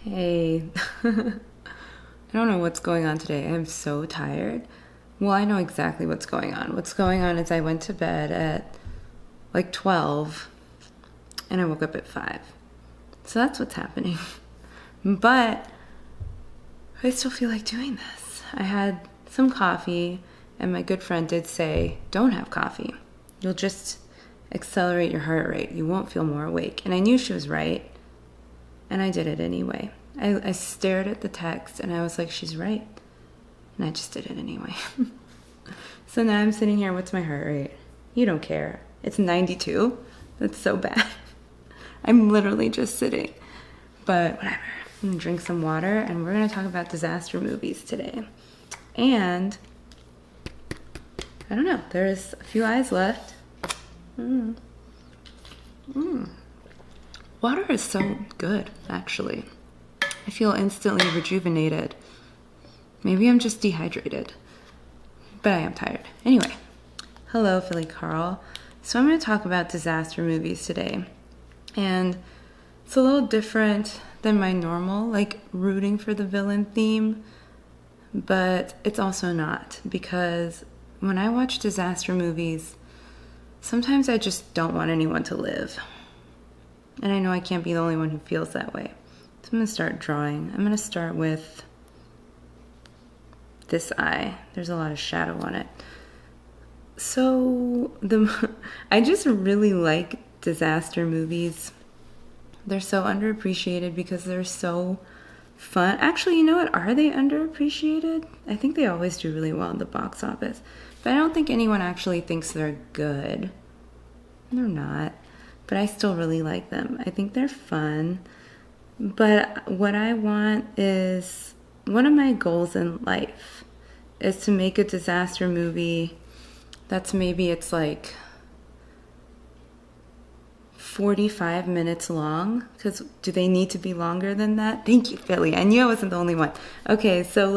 Hey, I don't know what's going on today. I'm so tired. Well, I know exactly what's going on. What's going on is I went to bed at like 12 and I woke up at 5. So that's what's happening. But I still feel like doing this. I had some coffee and my good friend did say, don't have coffee. You'll just accelerate your heart rate. You won't feel more awake. And I knew she was right. And I did it anyway. I stared at the text and I was like, she's right. And I just did it anyway. So now I'm sitting here. What's my heart rate? You don't care. It's 92. That's so bad. I'm literally just sitting. But whatever. I'm going to drink some water and we're going to talk about disaster movies today. And I don't know. There's a few eyes left. Water is so good, actually. I feel instantly rejuvenated. Maybe I'm just dehydrated. But I am tired. Anyway, hello, Philly Carl. So I'm going to talk about disaster movies today. And it's a little different than my normal, like, rooting for the villain theme. But it's also not. Because when I watch disaster movies, sometimes I just don't want anyone to live. And I know I can't be the only one who feels that way. So I'm going to start drawing. I'm going to start with this eye. There's a lot of shadow on it. So I just really like disaster movies. They're so underappreciated because they're so fun. Actually, you know what? Are they underappreciated? I think they always do really well in the box office. But I don't think anyone actually thinks they're good. They're not. But I still really like them. I think they're fun. But what I want is, one of my goals in life is to make a disaster movie that's maybe it's like 45 minutes long. Because do they need to be longer than that? Thank you, Philly. I knew I wasn't the only one. Okay, so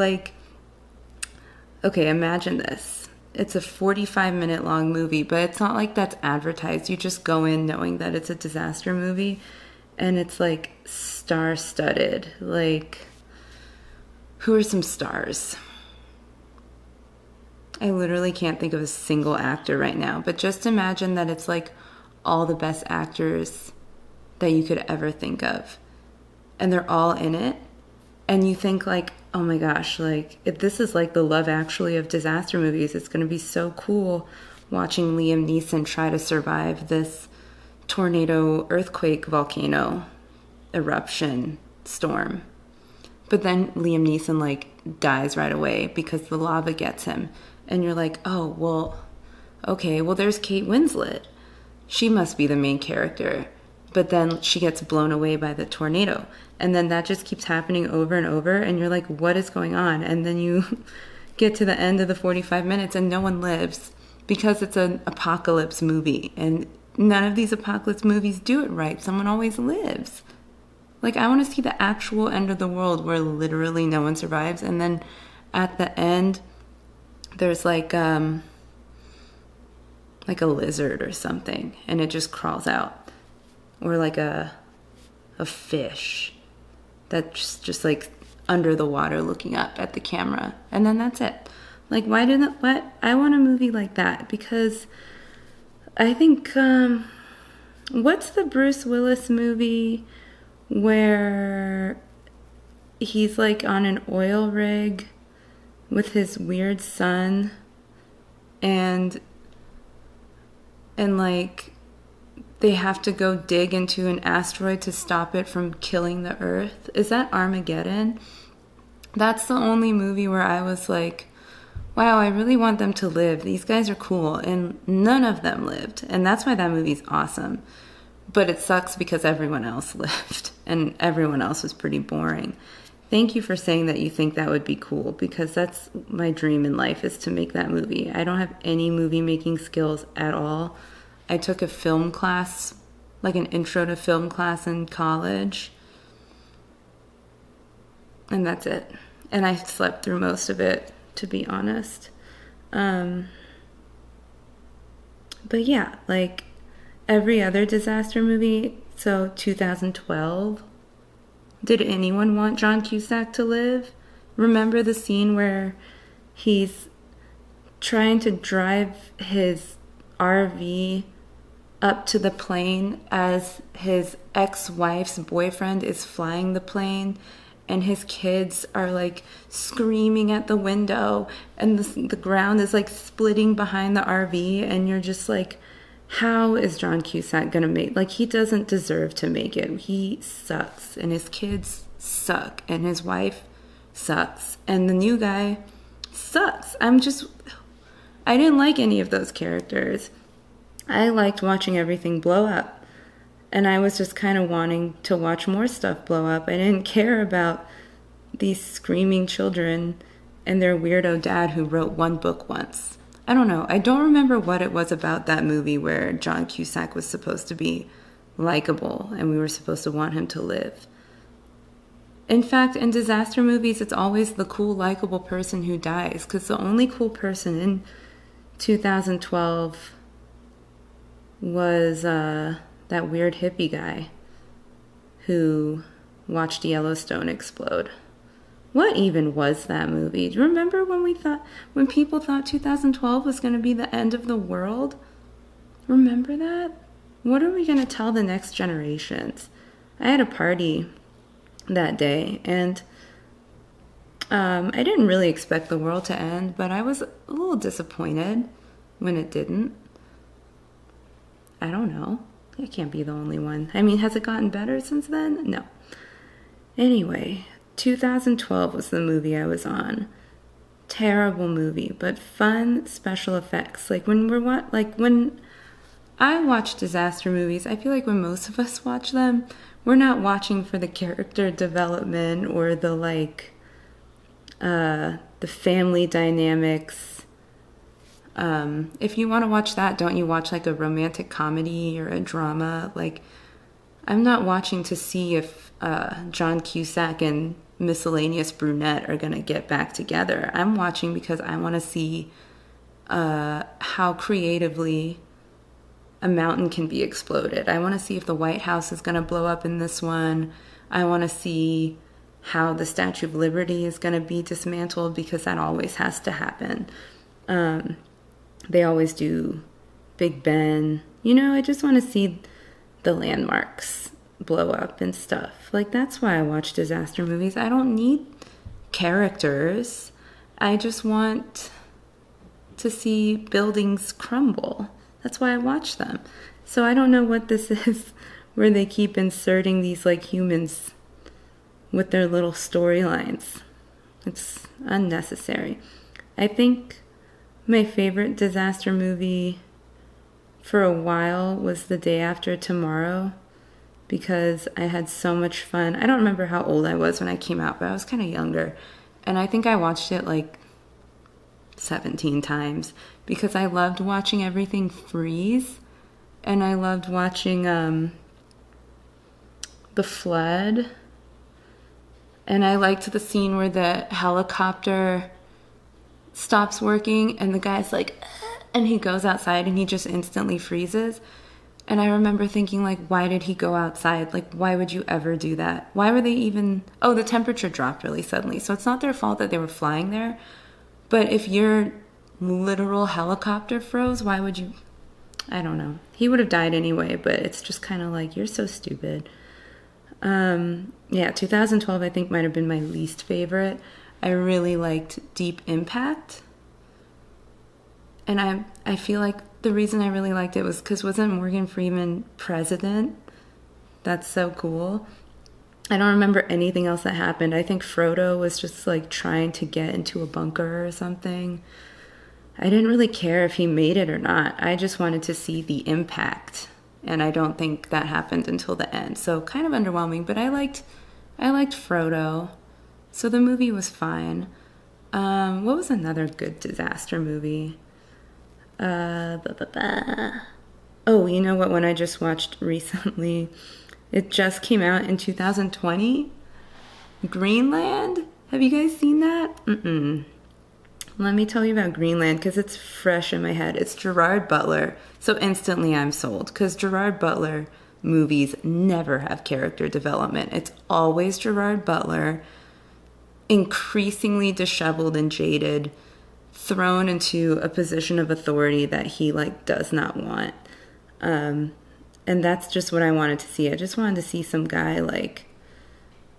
imagine this. It's a 45-minute long movie, but it's not like that's advertised. You just go in knowing that it's a disaster movie, and it's like star-studded. Like, who are some stars? I literally can't think of a single actor right now, but just imagine that it's like all the best actors that you could ever think of, and they're all in it, and you think like, oh my gosh, like, if this is like the Love Actually of disaster movies, it's going to be so cool watching Liam Neeson try to survive this tornado, earthquake, volcano, eruption, storm. But then Liam Neeson, like, dies right away because the lava gets him. And you're like, oh, well, okay, well, there's Kate Winslet. She must be the main character. But then she gets blown away by the tornado. And then that just keeps happening over and over. And you're like, what is going on? And then you get to the end of the 45 minutes and no one lives because it's an apocalypse movie. And none of these apocalypse movies do it right. Someone always lives. Like, I want to see the actual end of the world where literally no one survives. And then at the end, there's like a lizard or something. And it just crawls out. Or like a fish that's just like under the water looking up at the camera. And then that's it. Like, why didn't, what? I want a movie like that because I think, what's the Bruce Willis movie where he's like on an oil rig with his weird son and like, they have to go dig into an asteroid to stop it from killing the Earth. Is that Armageddon? That's the only movie where I was like, wow, I really want them to live. These guys are cool. And none of them lived. And that's why that movie's awesome. But it sucks because everyone else lived. And everyone else was pretty boring. Thank you for saying that you think that would be cool. Because that's my dream in life, is to make that movie. I don't have any movie making skills at all. I took a film class, like an intro to film class in college. And that's it. And I slept through most of it, to be honest. But yeah, like every other disaster movie, so 2012, Did anyone want John Cusack to live? Remember the scene where he's trying to drive his RV up to the plane as his ex-wife's boyfriend is flying the plane, and his kids are like screaming at the window, and the ground is like splitting behind the RV, and you're just like, how is John Cusack gonna make, like, he doesn't deserve to make it. He sucks, and his kids suck, and his wife sucks, and the new guy sucks. I didn't like any of those characters. I liked watching everything blow up. And I was just kind of wanting to watch more stuff blow up. I didn't care about these screaming children and their weirdo dad who wrote one book once. I don't know. I don't remember what it was about that movie where John Cusack was supposed to be likable and we were supposed to want him to live. In fact, in disaster movies, it's always the cool, likable person who dies, because the only cool person in 2012 was that weird hippie guy who watched Yellowstone explode. What even was that movie? Do you remember when people thought 2012 was going to be the end of the world? Remember that? What are we going to tell the next generations? I had a party that day, and I didn't really expect the world to end, but I was a little disappointed when it didn't. I don't know. I can't be the only one. I mean, has it gotten better since then? No. Anyway, 2012 was the movie I was on. Terrible movie, but fun special effects. Like when I watch disaster movies, I feel like when most of us watch them, we're not watching for the character development or the family dynamics. If you want to watch that, don't you watch like a romantic comedy or a drama? Like, I'm not watching to see if John Cusack and miscellaneous brunette are going to get back together. I'm watching because I want to see how creatively a mountain can be exploded. I want to see if the White House is going to blow up in this one. I want to see how the Statue of Liberty is going to be dismantled, because that always has to happen. They always do Big Ben. I just want to see the landmarks blow up and stuff. Like, that's why I watch disaster movies. I don't need characters. I just want to see buildings crumble. That's why I watch them. So I don't know what this is where they keep inserting these like humans with their little storylines. It's unnecessary. I think my favorite disaster movie for a while was The Day After Tomorrow, because I had so much fun. I don't remember how old I was when I came out, but I was kind of younger. And I think I watched it like 17 times because I loved watching everything freeze, and I loved watching the flood, and I liked the scene where the helicopter stops working and the guy's like, and he goes outside and he just instantly freezes. And I remember thinking, like, why did he go outside? Like, why would you ever do that? Why were they even... Oh, the temperature dropped really suddenly, so it's not their fault that they were flying there. But if your literal helicopter froze, why would you... I don't know. He would have died anyway, but it's just kind of like, you're so stupid. 2012 I think might have been my least favorite. I really liked Deep Impact. And I feel like the reason I really liked it was because wasn't Morgan Freeman president? That's so cool. I don't remember anything else that happened. I think Frodo was just like trying to get into a bunker or something. I didn't really care if he made it or not. I just wanted to see the impact. And I don't think that happened until the end. So kind of underwhelming, but I liked Frodo. So the movie was fine. What was another good disaster movie? Oh, you know what one I just watched recently? It just came out in 2020. Greenland? Have you guys seen that? Let me tell you about Greenland because it's fresh in my head. It's Gerard Butler. So instantly I'm sold because Gerard Butler movies never have character development. It's always Gerard Butler, increasingly disheveled and jaded, thrown into a position of authority that he like does not want. And that's just what I wanted to see. I just wanted to see some guy like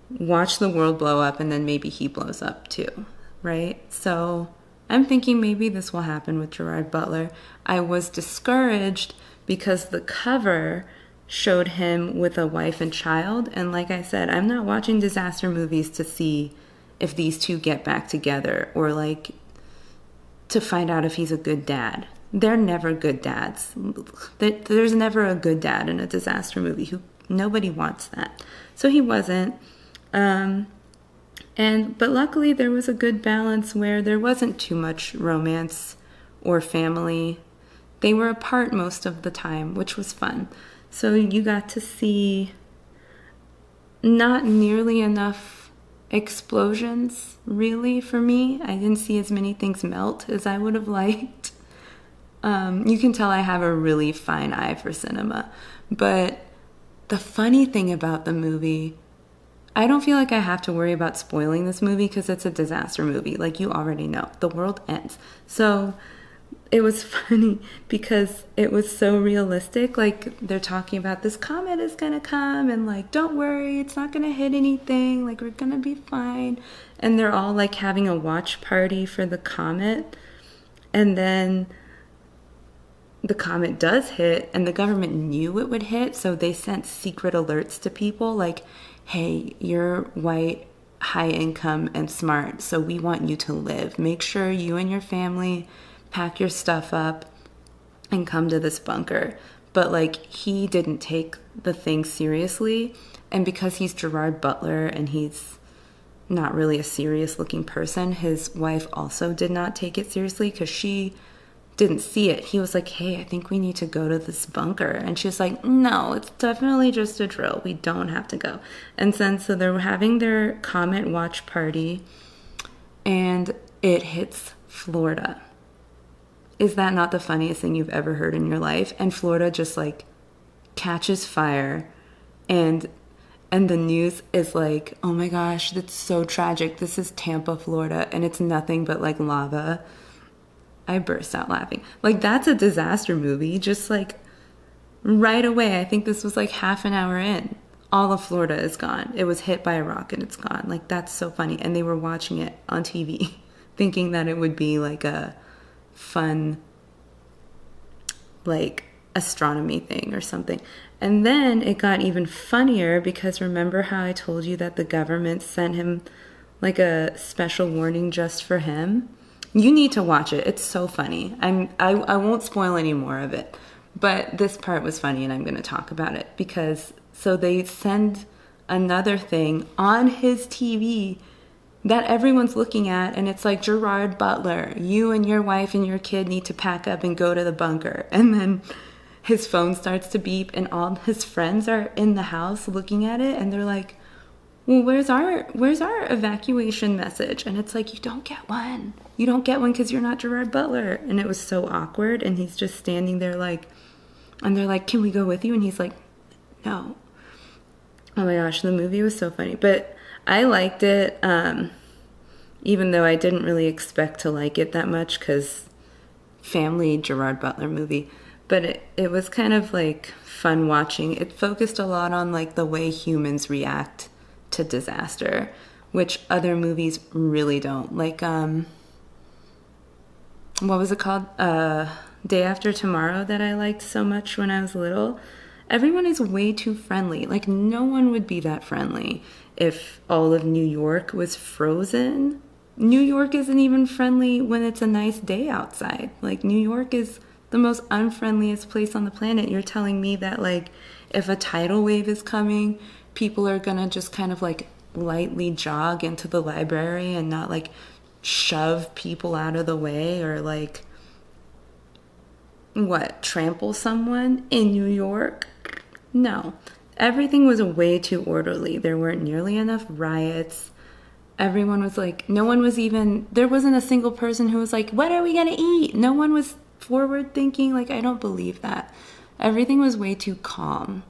watch the world blow up, and then maybe he blows up too, right? So I'm thinking maybe this will happen with Gerard Butler. I was discouraged because the cover showed him with a wife and child, and like I said, I'm not watching disaster movies to see if these two get back together or like to find out if he's a good dad. They're never good dads. There's never a good dad in a disaster movie. Nobody wants that. So he wasn't. But luckily there was a good balance where there wasn't too much romance or family. They were apart most of the time, which was fun. So you got to see not nearly enough explosions, really, for me. I didn't see as many things melt as I would have liked. You can tell I have a really fine eye for cinema. But the funny thing about the movie, I don't feel like I have to worry about spoiling this movie because it's a disaster movie. Like, you already know. The world ends. So it was funny because it was so realistic. Like, they're talking about this comet is going to come and, like, don't worry, it's not going to hit anything. Like, we're going to be fine. And they're all, like, having a watch party for the comet. And then the comet does hit, and the government knew it would hit, so they sent secret alerts to people like, hey, you're white, high income, and smart, so we want you to live. Make sure you and your family pack your stuff up and come to this bunker. But, like, he didn't take the thing seriously, and because he's Gerard Butler and he's not really a serious-looking person, his wife also did not take it seriously because she didn't see it. He was like, hey, I think we need to go to this bunker. And she was like, no, it's definitely just a drill. We don't have to go. And so they're having their comet watch party, and it hits Florida. Is that not the funniest thing you've ever heard in your life? And Florida just like catches fire, and the news is like, oh my gosh, that's so tragic. This is Tampa, Florida, and it's nothing but like lava. I burst out laughing. Like, that's a disaster movie. Just like right away, I think this was like half an hour in, all of Florida is gone. It was hit by a rock and it's gone. Like, that's so funny. And they were watching it on TV thinking that it would be like a fun, like, astronomy thing or something. And then it got even funnier because remember how I told you that the government sent him like a special warning just for him? You need to watch it. It's so funny. I won't spoil any more of it, but this part was funny and I'm going to talk about it because so they send another thing on his TV that everyone's looking at, and it's like, Gerard Butler, you and your wife and your kid need to pack up and go to the bunker. And then his phone starts to beep and all his friends are in the house looking at it and they're like, well, where's our evacuation message? And it's like, you don't get one. You don't get one because you're not Gerard Butler. And it was so awkward. And he's just standing there like, and they're like, can we go with you? And he's like, no. Oh my gosh, the movie was so funny. But I liked it, even though I didn't really expect to like it that much because family Gerard Butler movie. But it was kind of like fun watching. It focused a lot on like the way humans react to disaster, which other movies really don't. Like, what was it called? Day After Tomorrow that I liked so much when I was little. Everyone is way too friendly. Like, no one would be that friendly if all of New York was frozen. New York isn't even friendly when it's a nice day outside. Like, New York is the most unfriendliest place on the planet. You're telling me that, like, if a tidal wave is coming, people are gonna just kind of like lightly jog into the library and not like shove people out of the way or like trample someone in New York? No. Everything was way too orderly. There weren't nearly enough riots. Everyone was like, there wasn't a single person who was like, what are we gonna eat? No one was forward thinking. Like, I don't believe that. Everything was way too calm.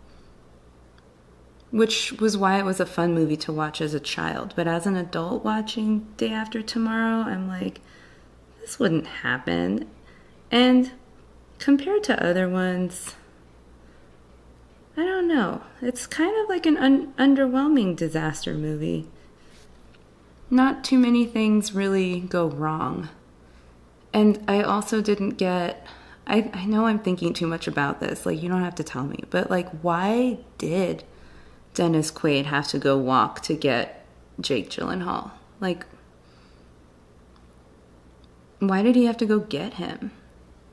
which was why it was a fun movie to watch as a child. But as an adult watching Day After Tomorrow, I'm like, this wouldn't happen. And compared to other ones, I don't know. It's kind of like an underwhelming disaster movie. Not too many things really go wrong. And I also didn't get... I know I'm thinking too much about this. Like, you don't have to tell me. But, like, why did Dennis Quaid have to go walk to get Jake Gyllenhaal? Like, why did he have to go get him?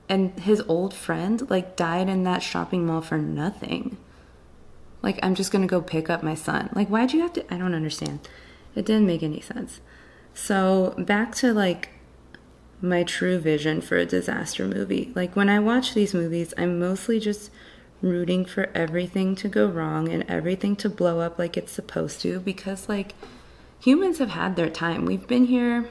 And his old friend, like, died in that shopping mall for nothing. Like, I'm just going to go pick up my son. Like, why'd you have to... I don't understand. It didn't make any sense. So, back to, like, my true vision for a disaster movie. Like, when I watch these movies, I'm mostly just rooting for everything to go wrong and everything to blow up like it's supposed to, because, like, humans have had their time. We've been here...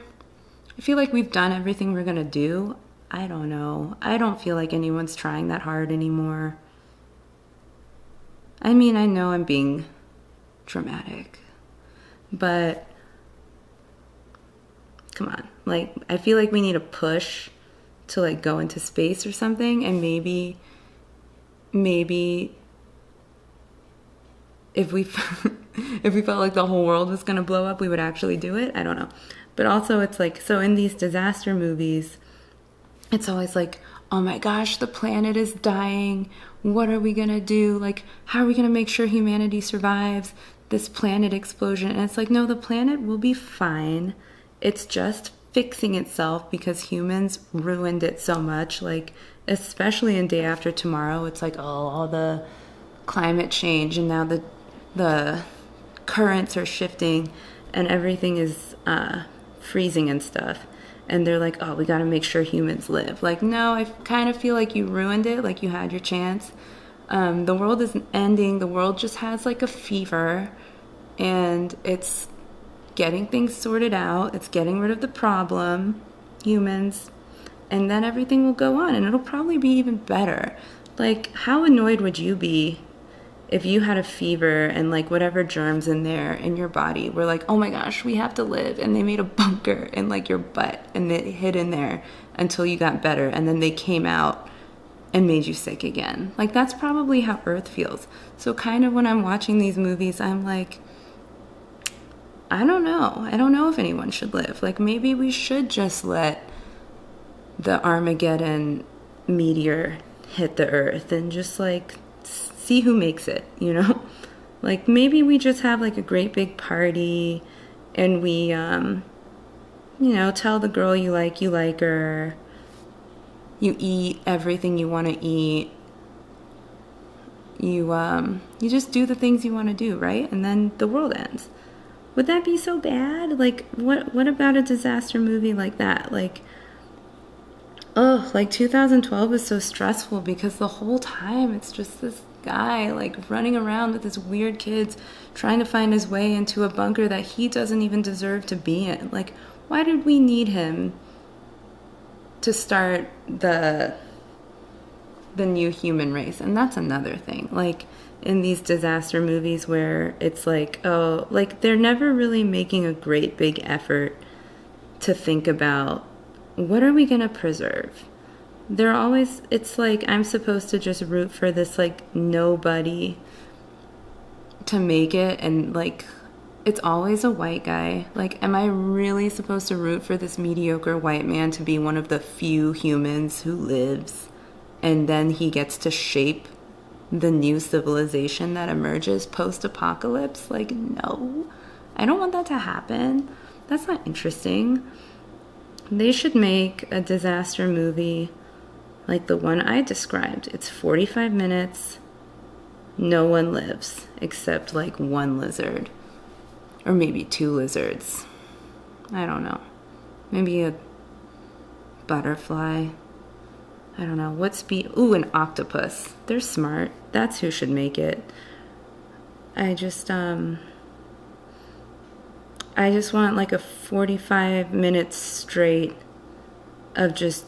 I feel like we've done everything we're going to do. I don't know. I don't feel like anyone's trying that hard anymore. I mean, I know I'm being dramatic, but come on. Like, I feel like we need a push to, like, go into space or something, and maybe if we if we felt like the whole world was going to blow up, we would actually do it. I don't know. But also, it's like, so in these disaster movies, it's always like, oh my gosh, the planet is dying. What are we going to do? Like, how are we going to make sure humanity survives this planet explosion? And it's like, no, the planet will be fine. It's just fixing itself because humans ruined it so much. Like, especially in Day After Tomorrow, it's like, oh, all the climate change, and now the currents are shifting and everything is freezing and stuff. And they're like, oh, we got to make sure humans live. Like, no, I kind of feel like you ruined it. Like, you had your chance. The world isn't ending. The world just has, like, a fever. And it's getting things sorted out. It's getting rid of the problem, humans. And then everything will go on. And it'll probably be even better. Like, how annoyed would you be if you had a fever and, like, whatever germs in there in your body were like, oh my gosh, we have to live, and they made a bunker in, like, your butt and they hid in there until you got better, and then they came out and made you sick again. Like, that's probably how Earth feels. So kind of when I'm watching these movies, I'm like, I don't know if anyone should live. Like, maybe we should just let the Armageddon meteor hit the Earth and just, like, see who makes it, you know? Like, maybe we just have, like, a great big party, and we, you know, tell the girl you like her. You eat everything you want to eat. You just do the things you want to do, right? And then the world ends. Would that be so bad? Like, what about a disaster movie like that? Like, oh, like 2012 was so stressful because the whole time it's just this guy, like, running around with his weird kids trying to find his way into a bunker that he doesn't even deserve to be in. Like, why did we need him to start the new human race? And that's another thing. Like, in these disaster movies where it's like, oh, like, they're never really making a great big effort to think about, what are we going to preserve? They're always, it's like I'm supposed to just root for this, like, nobody to make it, and, like, it's always a white guy. Like, am I really supposed to root for this mediocre white man to be one of the few humans who lives, and then he gets to shape the new civilization that emerges post-apocalypse? Like, no. I don't want that to happen. That's not interesting. They should make a disaster movie like the one I described. It's 45 minutes. No one lives except, like, one lizard. Or maybe two lizards. I don't know. Maybe a butterfly. I don't know. Ooh, an octopus. They're smart. That's who should make it. I just want, like, a 45 minutes straight of just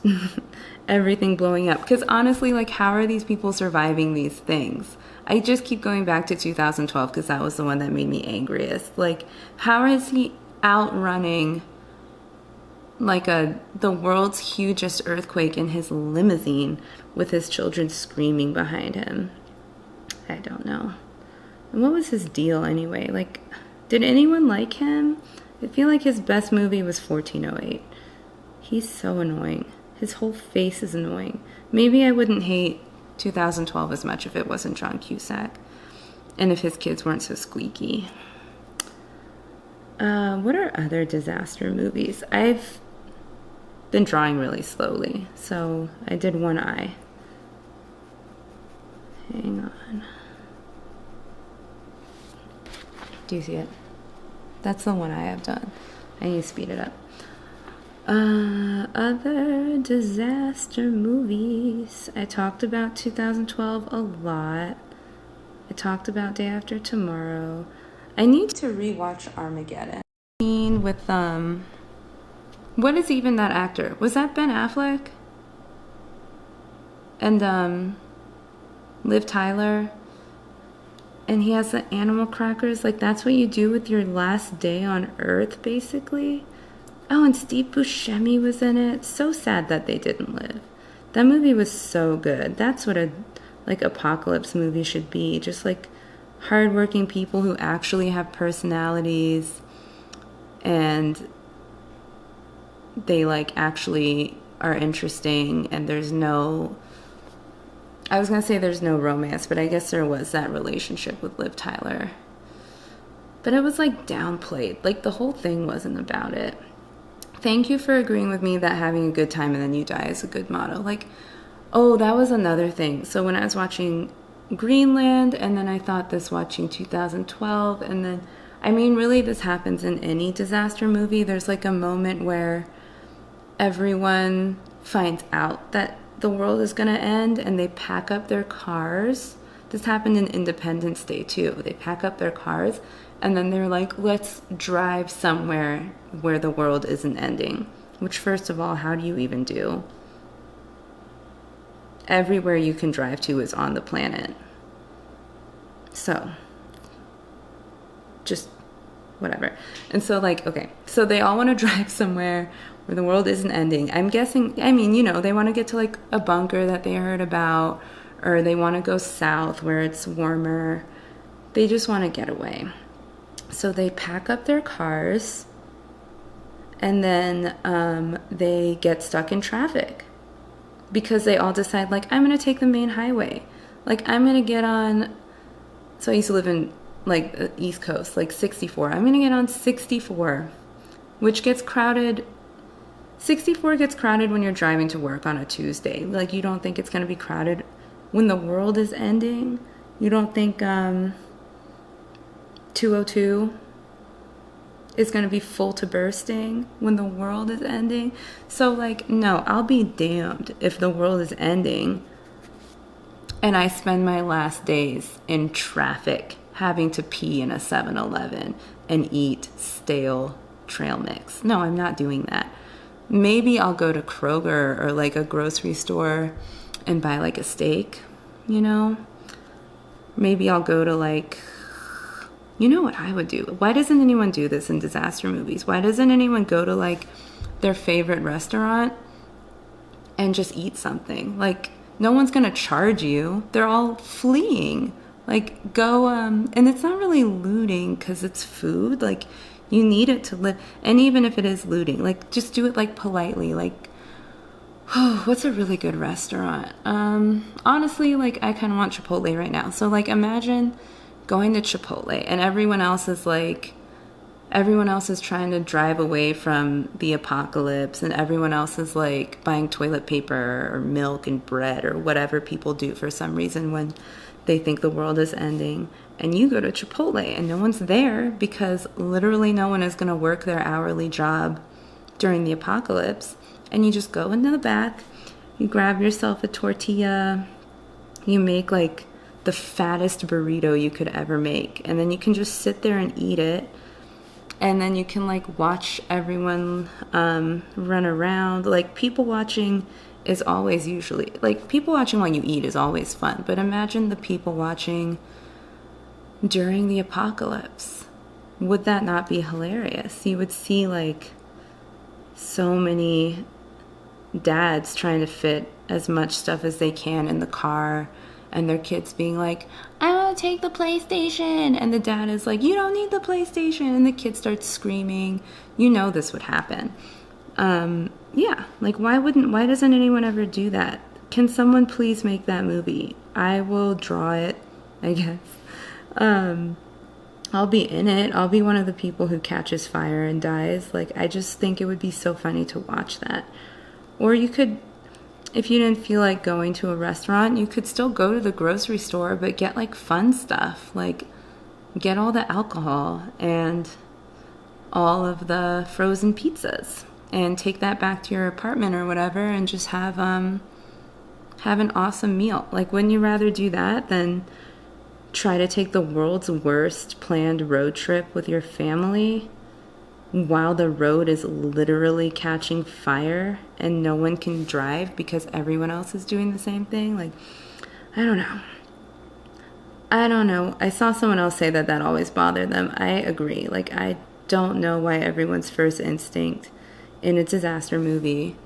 everything blowing up. Because honestly, like, how are these people surviving these things? I just keep going back to 2012 because that was the one that made me angriest. Like, how is he outrunning like the world's hugest earthquake in his limousine with his children screaming behind him? I don't know. And what was his deal anyway? Like, did anyone like him? I feel like his best movie was 1408. He's so annoying. His whole face is annoying. Maybe I wouldn't hate 2012 as much if it wasn't John Cusack and if his kids weren't so squeaky. What are other disaster movies? I've been drawing really slowly, so I did one eye. Hang on. Do you see it? That's the one I have done. I need to speed it up. Other disaster movies. I talked about 2012 a lot. I talked about Day After Tomorrow. I need to rewatch Armageddon. With what is even that actor? Was that Ben Affleck? And Liv Tyler? And he has the animal crackers. Like, that's what you do with your last day on Earth, basically. Oh, and Steve Buscemi was in it. So sad that they didn't live. That movie was so good. That's what a apocalypse movie should be. Just like hardworking people who actually have personalities, and they like actually are interesting, and there's no, I was gonna say there's no romance, but I guess there was that relationship with Liv Tyler. But it was like downplayed. Like, the whole thing wasn't about it. Thank you for agreeing with me that having a good time and then you die is a good motto. Like, oh, that was another thing. So when I was watching Greenland, and then I thought this watching 2012, and then, I mean, really this happens in any disaster movie. There's like a moment where everyone finds out that the world is going to end and they pack up their cars. This happened in Independence Day too. They pack up their cars and then they're like, let's drive somewhere where the world isn't ending. Which, first of all, how do you even do? Everywhere you can drive to is on the planet. So, just whatever. And so, like, okay, so they all want to drive somewhere where the world isn't ending. I'm guessing, I mean, you know, they want to get to like a bunker that they heard about, or they want to go south where it's warmer. They just want to get away. So they pack up their cars, and then they get stuck in traffic because they all decide, like, I'm going to take the main highway. Like, I'm going to get on, so I used to live in, like, the East Coast, like 64. I'm going to get on 64, which gets crowded. 64 gets crowded when you're driving to work on a Tuesday. Like, you don't think it's going to be crowded when the world is ending? You don't think 202 is going to be full to bursting when the world is ending? So, like, no, I'll be damned if the world is ending and I spend my last days in traffic having to pee in a 7-Eleven and eat stale trail mix. No, I'm not doing that. Maybe I'll go to Kroger or like a grocery store and buy like a steak, you know? Maybe I'll go to like, you know what I would do? Why doesn't anyone do this in disaster movies? Why doesn't anyone go to like their favorite restaurant and just eat something? Like, no one's gonna charge you. They're all fleeing. Like, go, and it's not really looting because it's food. Like, you need it to live. And even if it is looting, like, just do it like politely. Like, oh, what's a really good restaurant? Honestly, like, I kind of want Chipotle right now. So, like, imagine going to Chipotle and everyone else is trying to drive away from the apocalypse, and everyone else is like buying toilet paper or milk and bread or whatever people do for some reason when they think the world is ending. And you go to Chipotle and no one's there because literally no one is going to work their hourly job during the apocalypse. And you just go into the back, you grab yourself a tortilla, you make like the fattest burrito you could ever make, and then you can just sit there and eat it. And then you can like watch everyone run around. Like, people watching is always usually, like, people watching while you eat is always fun, but imagine the people watching during the apocalypse. Would that not be hilarious? You would see, like, so many dads trying to fit as much stuff as they can in the car, and their kids being like, I want to take the PlayStation, and the dad is like, you don't need the PlayStation, and the kid starts screaming. You know this would happen. Yeah, like, why doesn't anyone ever do that? Can someone please make that movie? I will draw it, I guess. I'll be in it. I'll be one of the people who catches fire and dies. Like, I just think it would be so funny to watch that. Or you could, if you didn't feel like going to a restaurant, you could still go to the grocery store, but get, like, fun stuff. Like, get all the alcohol and all of the frozen pizzas, and take that back to your apartment or whatever, and just have an awesome meal. Like, wouldn't you rather do that than try to take the world's worst planned road trip with your family while the road is literally catching fire and no one can drive because everyone else is doing the same thing? Like, I don't know. I saw someone else say that always bothered them. I agree. Like, I don't know why everyone's first instinct in a disaster movie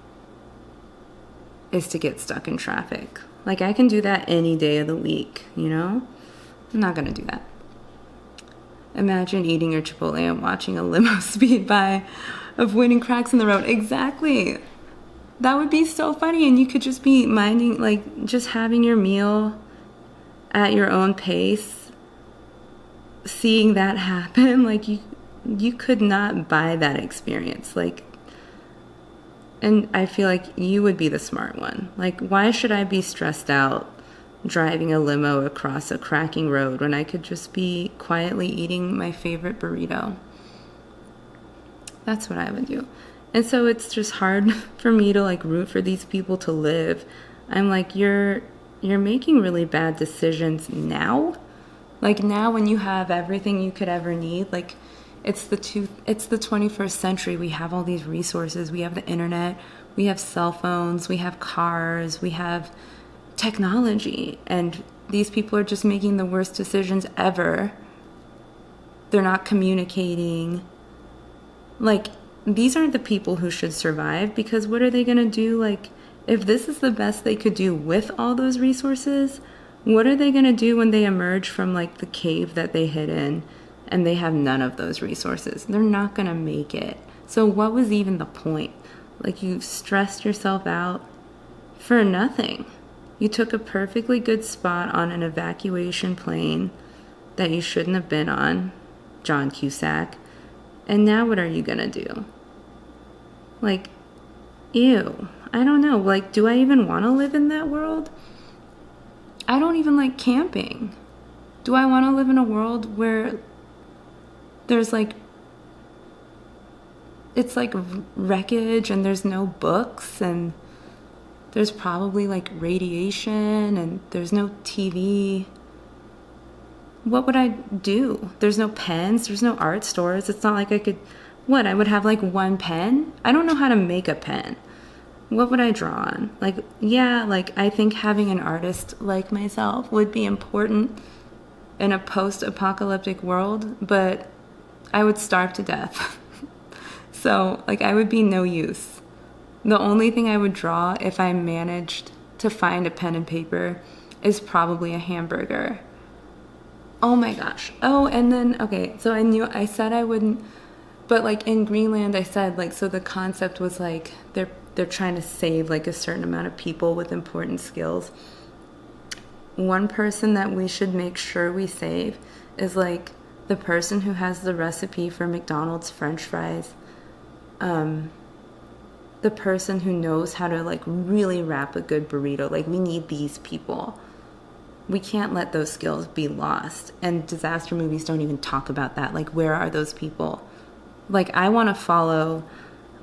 is to get stuck in traffic. Like, I can do that any day of the week, you know? I'm not gonna do that. Imagine eating your Chipotle and watching a limo speed by, avoiding cracks in the road. Exactly. That would be so funny, and you could just be minding, like, just having your meal at your own pace, seeing that happen. Like, you could not buy that experience. Like, and I feel like you would be the smart one. Like, why should I be stressed out driving a limo across a cracking road when I could just be quietly eating my favorite burrito? That's what I would do. And so it's just hard for me to, like, root for these people to live. I'm like, you're making really bad decisions now. Like, now when you have everything you could ever need, like, it's the 21st century. We have all these resources. We have the internet. We have cell phones. We have cars. We have technology. And these people are just making the worst decisions ever. They're not communicating. Like, these aren't the people who should survive, because what are they going to do? Like, if this is the best they could do with all those resources, what are they going to do when they emerge from, like, the cave that they hid in and they have none of those resources? They're not going to make it. So what was even the point? Like, you stressed yourself out for nothing. You took a perfectly good spot on an evacuation plane that you shouldn't have been on, John Cusack. And now what are you going to do? Like, ew. I don't know. Like, do I even want to live in that world? I don't even like camping. Do I want to live in a world where there's, like, it's like wreckage and there's no books and there's probably, like, radiation and there's no TV? What would I do? There's no pens. There's no art stores. It's not like I could, I would have, like, one pen? I don't know how to make a pen. What would I draw on? Like, yeah, like, I think having an artist like myself would be important in a post-apocalyptic world, but I would starve to death. So, like, I would be no use. The only thing I would draw, if I managed to find a pen and paper, is probably a hamburger. Oh my gosh. Oh, and then, okay, so I said I wouldn't, but, like, in Greenland, I said, like, so the concept was, like, they're trying to save, like, a certain amount of people with important skills. One person that we should make sure we save is, like, the person who has the recipe for McDonald's French fries. The person who knows how to, like, really wrap a good burrito. Like, we need these people. We can't let those skills be lost. And disaster movies don't even talk about that. Like, where are those people? Like, I want to follow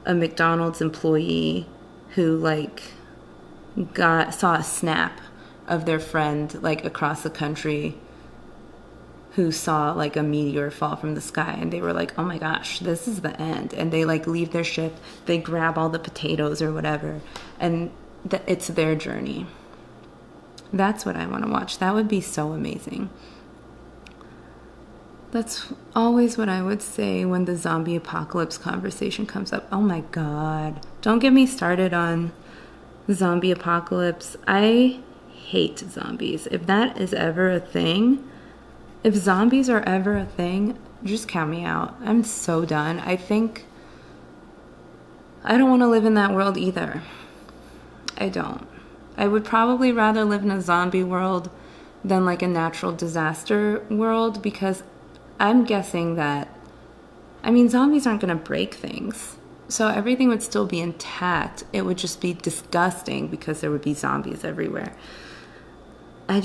a McDonald's employee who, like, saw a snap of their friend, like, across the country, who saw, like, a meteor fall from the sky, and they were like, oh my gosh, this is the end. And they, like, leave their shift, they grab all the potatoes or whatever, and that it's their journey. That's what I want to watch. That would be so amazing. That's always what I would say when the zombie apocalypse conversation comes up. Oh my God. Don't get me started on zombie apocalypse. I hate zombies. If that is ever a thing, if zombies are ever a thing, just count me out. I'm so done. I think I don't want to live in that world either. I don't. I would probably rather live in a zombie world than like a natural disaster world, because I'm guessing that, I mean, zombies aren't going to break things. So everything would still be intact. It would just be disgusting because there would be zombies everywhere. I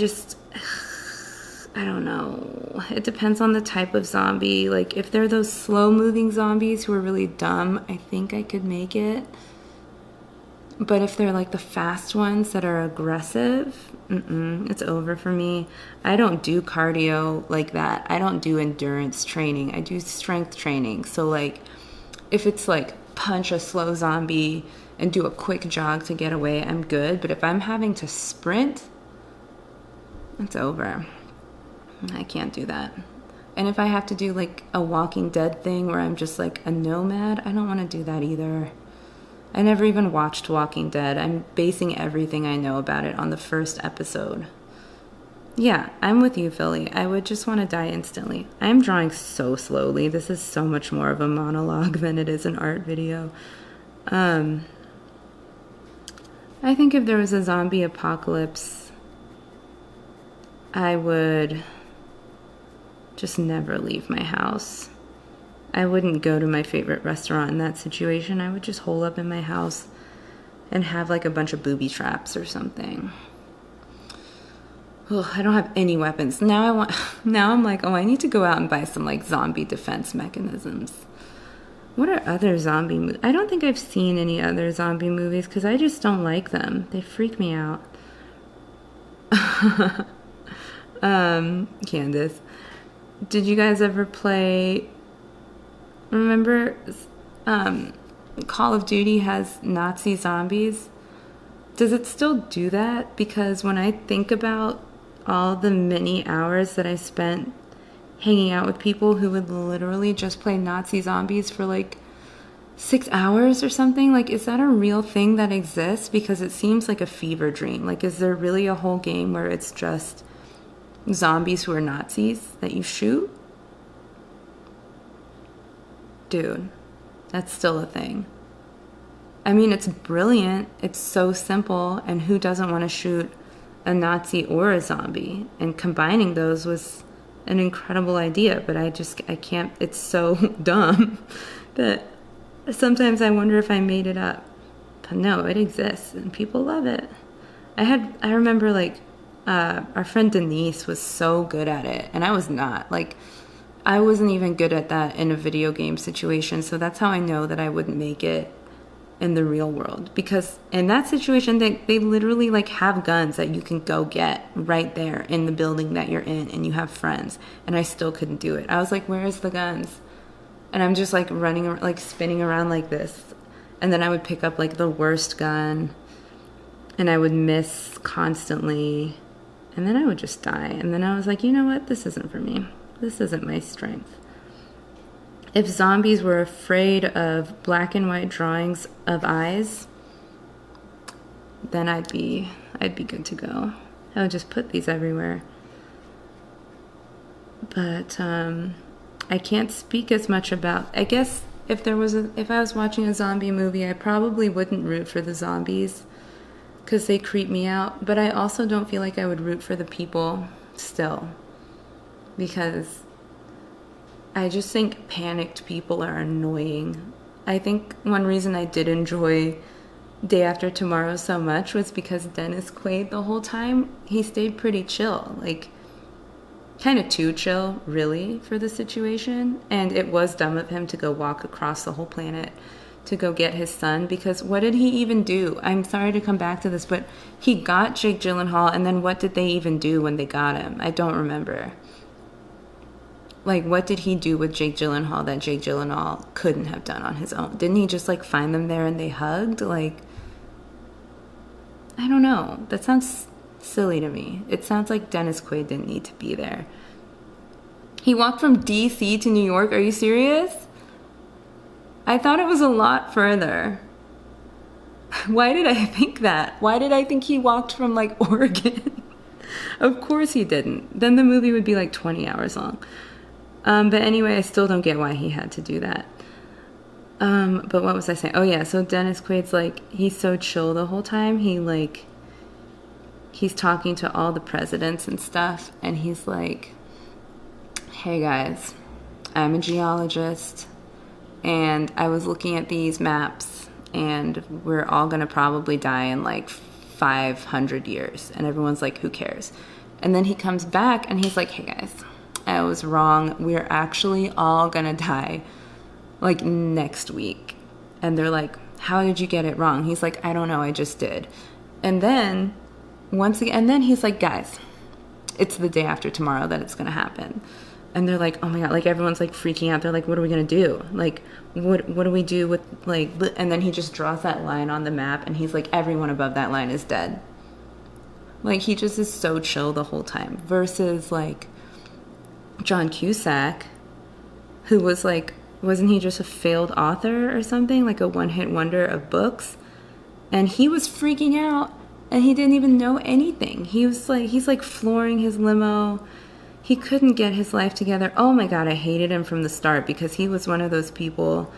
don't know. It depends on the type of zombie. Like, if they're those slow-moving zombies who are really dumb, I think I could make it. But if they're like the fast ones that are aggressive, it's over for me. I don't do cardio like that. I don't do endurance training. I do strength training. So like, if it's like punch a slow zombie and do a quick jog to get away, I'm good. But if I'm having to sprint, it's over. I can't do that. And if I have to do like a Walking Dead thing where I'm just like a nomad, I don't want to do that either. I never even watched Walking Dead. I'm basing everything I know about it on the first episode. Yeah, I'm with you, Philly. I would just want to die instantly. I'm drawing so slowly. This is so much more of a monologue than it is an art video. I think if there was a zombie apocalypse, I would just never leave my house. I wouldn't go to my favorite restaurant in that situation. I would just hole up in my house and have like a bunch of booby traps or something. Oh, I don't have any weapons. Now I'm like, oh, I need to go out and buy some like zombie defense mechanisms. What are other zombie movies? I don't think I've seen any other zombie movies because I just don't like them. They freak me out. Candace, did you guys ever play... Remember, Call of Duty has Nazi zombies? Does it still do that? Because when I think about all the many hours that I spent hanging out with people who would literally just play Nazi zombies for like 6 hours or something, like, is that a real thing that exists? Because it seems like a fever dream. Like, is there really a whole game where it's just zombies who are Nazis that you shoot? Dude, that's still a thing. I mean, it's brilliant. It's so simple. And who doesn't want to shoot a Nazi or a zombie? And combining those was an incredible idea. But I can't. It's so dumb that sometimes I wonder if I made it up. But no, it exists and people love it. I remember like our friend Denise was so good at it. And I was not. Like, I wasn't even good at that in a video game situation, so that's how I know that I wouldn't make it in the real world. Because in that situation, they literally like have guns that you can go get right there in the building that you're in, and you have friends, and I still couldn't do it. I was like, where's the guns? And I'm just like running, like spinning around like this, and then I would pick up like the worst gun, and I would miss constantly, and then I would just die. And then I was like, you know what? This isn't for me. This isn't my strength. If zombies were afraid of black and white drawings of eyes, then I'd be good to go. I would just put these everywhere. But I can't speak as much about... I guess if I was watching a zombie movie, I probably wouldn't root for the zombies because they creep me out. But I also don't feel like I would root for the people still. Because I just think panicked people are annoying. I think one reason I did enjoy Day After Tomorrow so much was because Dennis Quaid the whole time, he stayed pretty chill. Like, kind of too chill, really, for the situation. And it was dumb of him to go walk across the whole planet to go get his son, because what did he even do? I'm sorry to come back to this, but he got Jake Gyllenhaal, and then what did they even do when they got him? I don't remember. Like, what did he do with Jake Gyllenhaal that Jake Gyllenhaal couldn't have done on his own? Didn't he just, like, find them there and they hugged? Like, I don't know. That sounds silly to me. It sounds like Dennis Quaid didn't need to be there. He walked from DC to New York. Are you serious? I thought it was a lot further. Why did I think that? Why did I think he walked from like Oregon? Of course he didn't. Then the movie would be like 20 hours long. But anyway, I still don't get why he had to do that. But what was I saying? Oh yeah, so Dennis Quaid's like, he's so chill the whole time. He's talking to all the presidents and stuff, and he's like, hey guys, I'm a geologist, and I was looking at these maps, and we're all gonna probably die in like 500 years. And everyone's like, who cares? And then he comes back and he's like, hey guys, I was wrong. We're actually all gonna die like next week. And they're like, how did you get it wrong? He's like, I don't know, I just did. And then once again, and then he's like, guys, it's the day after tomorrow that it's gonna happen. And they're like, oh my God, like everyone's like freaking out. They're like, what are we gonna do? Like, what do we do with like, and then he just draws that line on the map and he's like, everyone above that line is dead. Like, he just is so chill the whole time. Versus like John Cusack, who was like, wasn't he just a failed author or something? Like a one-hit wonder of books? And he was freaking out and he didn't even know anything. He was like, he's like flooring his limo. He couldn't get his life together. Oh my God, I hated him from the start because he was one of those people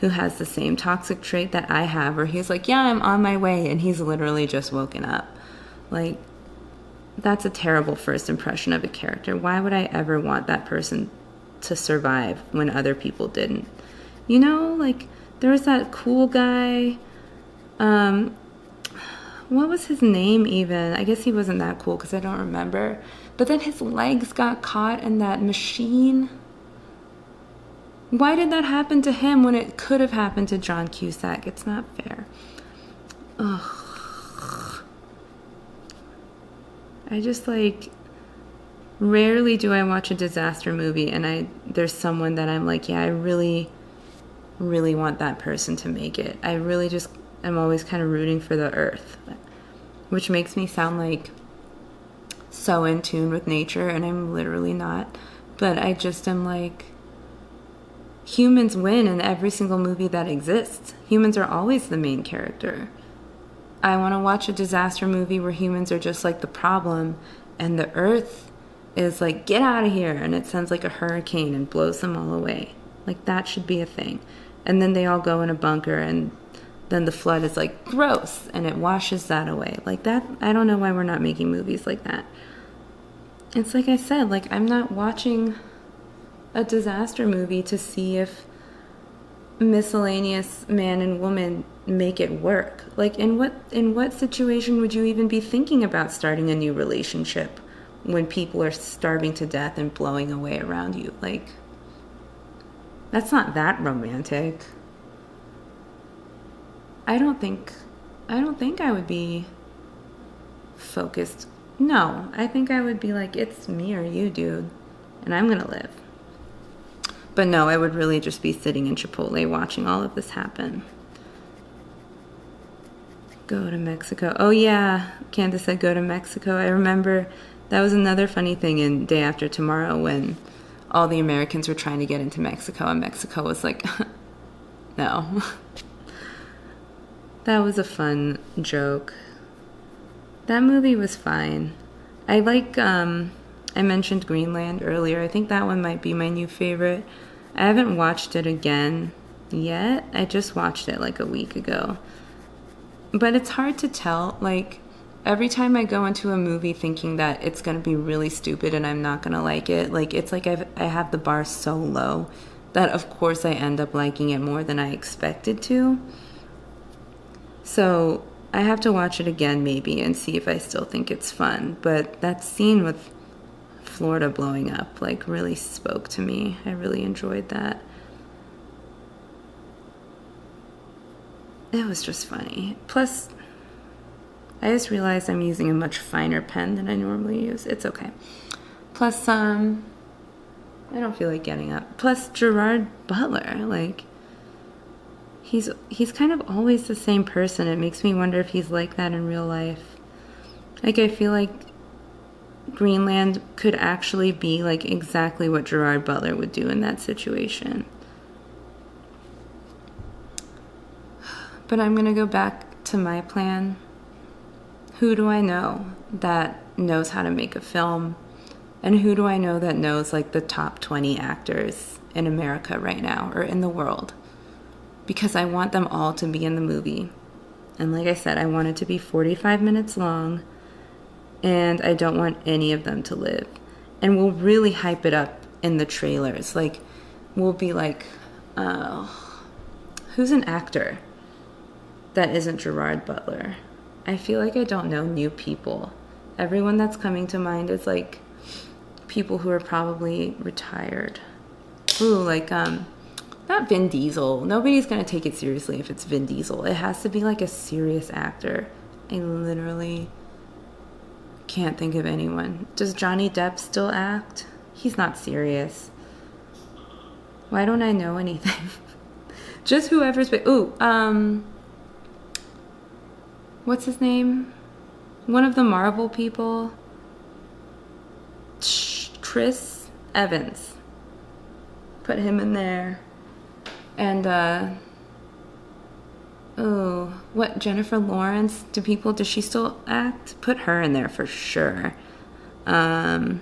who has the same toxic trait that I have, where he's like, yeah, I'm on my way, and he's literally just woken up. Like, that's a terrible first impression of a character. Why would I ever want that person to survive when other people didn't? You know, like, there was that cool guy, what was his name even? I guess he wasn't that cool because I don't remember. But then his legs got caught in that machine. Why did that happen to him when it could have happened to John Cusack? It's not fair. Ugh. I just like, rarely do I watch a disaster movie and there's someone that I'm like, yeah, I really, really want that person to make it. I really just am always kind of rooting for the earth, which makes me sound like so in tune with nature, and I'm literally not. But I just am like, humans win in every single movie that exists. Humans are always the main character. I want to watch a disaster movie where humans are just like the problem and the earth is like, get out of here, and it sends like a hurricane and blows them all away. Like, that should be a thing. And then they all go in a bunker, and then the flood is like, gross, and it washes that away. Like, that, I don't know why we're not making movies like that. It's like I said, like, I'm not watching a disaster movie to see if miscellaneous man and woman make it work. Like, in what situation would you even be thinking about starting a new relationship when people are starving to death and blowing away around you? Like, that's not that romantic. I don't think I would be focused. No, I think I would be like, it's me or you, dude, and I'm gonna live. But no, I would really just be sitting in Chipotle watching all of this happen. Go to Mexico. Oh yeah, Candace said go to Mexico. I remember that was another funny thing in Day After Tomorrow when all the Americans were trying to get into Mexico, and Mexico was like, no. That was a fun joke. That movie was fine. I like, I mentioned Greenland earlier. I think that one might be my new favorite. I haven't watched it again yet. I just watched it like a week ago. But it's hard to tell. Like, every time I go into a movie thinking that it's going to be really stupid and I'm not going to like it, like, it's like I have the bar so low that, of course, I end up liking it more than I expected to. So I have to watch it again maybe and see if I still think it's fun. But that scene with Florida blowing up like really spoke to me. I really enjoyed that. It was just funny. Plus, I just realized I'm using a much finer pen than I normally use. It's okay. Plus, I don't feel like getting up. Plus, Gerard Butler, like, he's kind of always the same person. It makes me wonder if he's like that in real life. Like, I feel like Greenland could actually be like exactly what Gerard Butler would do in that situation. But I'm going to go back to my plan. Who do I know that knows how to make a film? And who do I know that knows like the top 20 actors in America right now or in the world? Because I want them all to be in the movie. And like I said, I want it to be 45 minutes long. And I don't want any of them to live. And we'll really hype it up in the trailers. Like, we'll be like, who's an actor that isn't Gerard Butler? I feel like I don't know new people. Everyone that's coming to mind is like people who are probably retired. Ooh, like, not Vin Diesel. Nobody's going to take it seriously if it's Vin Diesel. It has to be like a serious actor. I literally can't think of anyone. Does Johnny Depp still act? He's not serious. Why don't I know anything? Just whoever's... what's his name? One of the Marvel people. Chris Evans. Put him in there. And, Jennifer Lawrence? Does she still act? Put her in there for sure. Ryan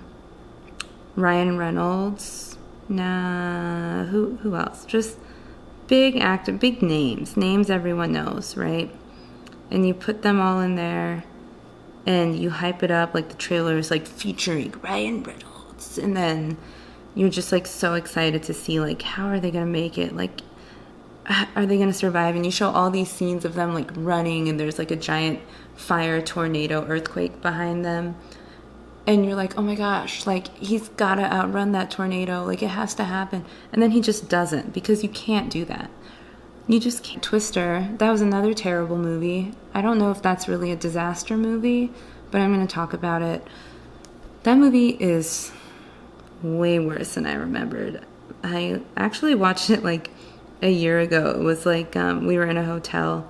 Reynolds. Nah, who else? Just big actor, big names everyone knows, right? And you put them all in there, and you hype it up like the trailer is like featuring Ryan Reynolds, and then you're just like so excited to see like how are they gonna make it, like are they gonna survive? And you show all these scenes of them like running, and there's like a giant fire, tornado, earthquake behind them, and you're like, oh my gosh, like he's gotta outrun that tornado, like it has to happen. And then he just doesn't, because you can't do that. You just can't. Twister, that was another terrible movie. I don't know if that's really a disaster movie, but I'm going to talk about it. That movie is way worse than I remembered. I actually watched it like a year ago. It was like we were in a hotel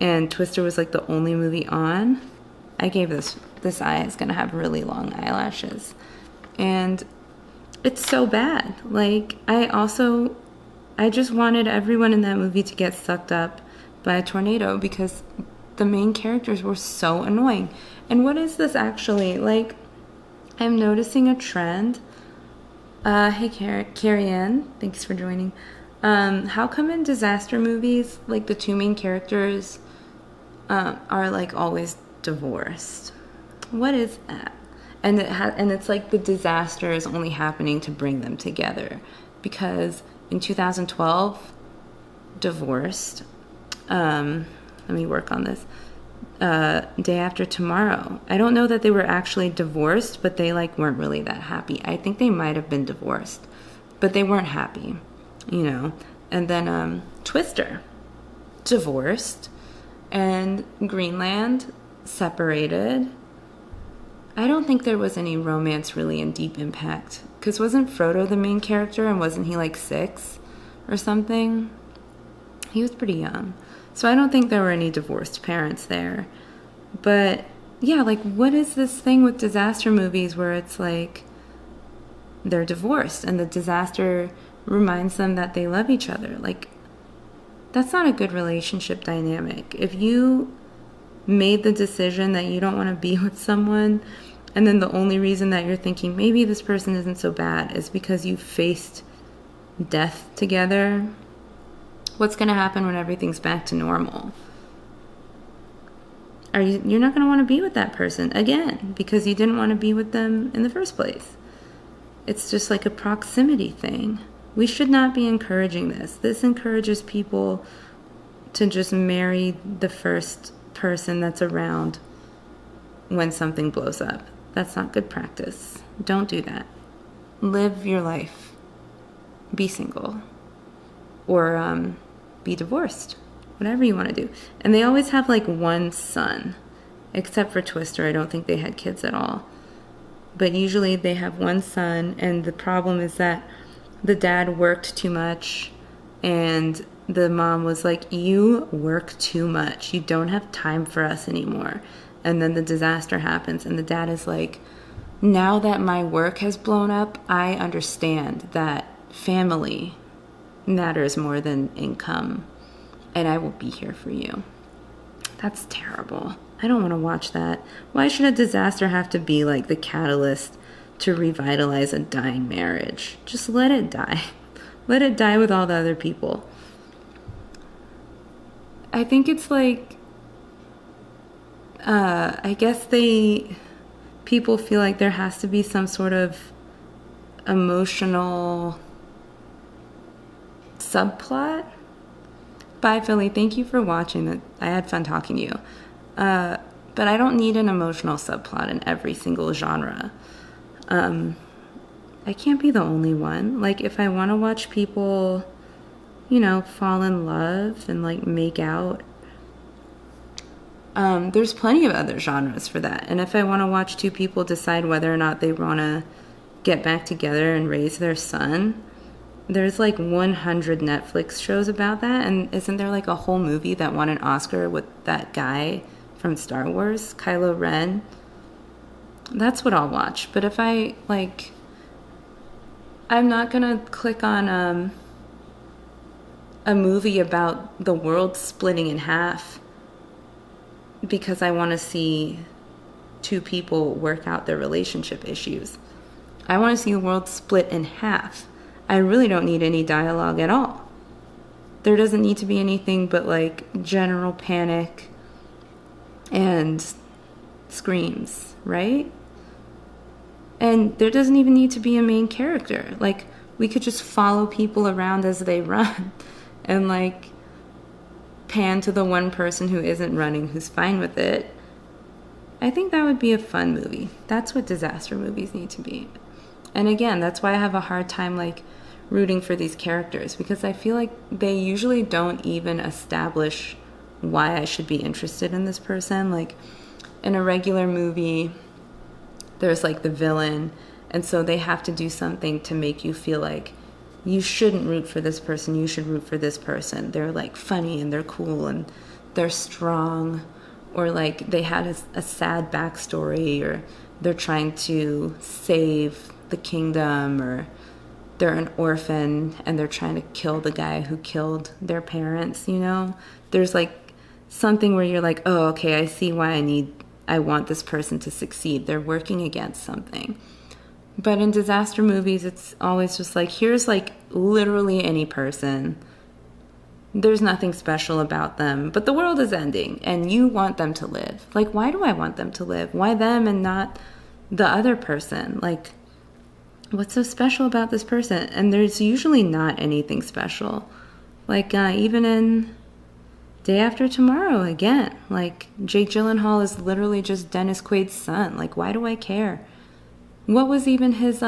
and Twister was like the only movie on. I gave this eye is going to have really long eyelashes. And it's so bad. Like, I just wanted everyone in that movie to get sucked up by a tornado because the main characters were so annoying. And what is this actually? Like, I'm noticing a trend. Hey, Carrie Ann, thanks for joining. How come in disaster movies, like the two main characters are like always divorced? What is that? And it's like the disaster is only happening to bring them together, because in 2012, Divorced, let me work on this, Day After Tomorrow. I don't know that they were actually divorced, but they like weren't really that happy. I think they might have been divorced, but they weren't happy, you know. And then Twister, divorced, and Greenland, separated. I don't think there was any romance really in Deep Impact. Because wasn't Frodo the main character, and wasn't he like 6 or something? He was pretty young. So I don't think there were any divorced parents there. But yeah, like what is this thing with disaster movies where it's like they're divorced and the disaster reminds them that they love each other? Like, that's not a good relationship dynamic. If you made the decision that you don't want to be with someone, and then the only reason that you're thinking maybe this person isn't so bad is because you faced death together, what's going to happen when everything's back to normal? You're not going to want to be with that person again because you didn't want to be with them in the first place. It's just like a proximity thing. We should not be encouraging this. This encourages people to just marry the first person that's around when something blows up. That's not good practice. Don't do that. Live your life. Be single. Or be divorced. Whatever you want to do. And they always have like one son. Except for Twister. I don't think they had kids at all. But usually they have one son. And the problem is that the dad worked too much. And the mom was like, you work too much. You don't have time for us anymore. And then the disaster happens, and the dad is like, now that my work has blown up, I understand that family matters more than income, and I will be here for you. That's terrible. I don't want to watch that. Why should a disaster have to be like the catalyst to revitalize a dying marriage? Just let it die. Let it die with all the other people. I think it's like, I guess people feel like there has to be some sort of emotional subplot. Bye, Philly. Thank you for watching. I had fun talking to you. But I don't need an emotional subplot in every single genre. I can't be the only one. Like, if I want to watch people, fall in love and, like, make out, there's plenty of other genres for that. And if I want to watch two people decide whether or not they want to get back together and raise their son, there's like 100 Netflix shows about that. And isn't there like a whole movie that won an Oscar with that guy from Star Wars, Kylo Ren? That's what I'll watch. But if I'm not going to click on a movie about the world splitting in half because I want to see two people work out their relationship issues. I want to see the world split in half. I really don't need any dialogue at all. There doesn't need to be anything but like general panic and screams, right? And there doesn't even need to be a main character. Like, we could just follow people around as they run and like pan to the one person who isn't running, who's fine with it. I think that would be a fun movie. That's what disaster movies need to be. And again, that's why I have a hard time like rooting for these characters, because I feel like they usually don't even establish why I should be interested in this person. Like, in a regular movie, there's like the villain, and so they have to do something to make you feel like you shouldn't root for this person, you should root for this person. They're like funny and they're cool and they're strong, or like they had a sad backstory, or they're trying to save the kingdom, or they're an orphan and they're trying to kill the guy who killed their parents, There's like something where you're like, oh, okay, I see why I want this person to succeed. They're working against something. But in disaster movies, it's always just like, here's like literally any person. There's nothing special about them, but the world is ending and you want them to live. Like, why do I want them to live? Why them and not the other person? Like, what's so special about this person? And there's usually not anything special. Like, even in Day After Tomorrow, again, like, Jake Gyllenhaal is literally just Dennis Quaid's son. Like, why do I care? What was even his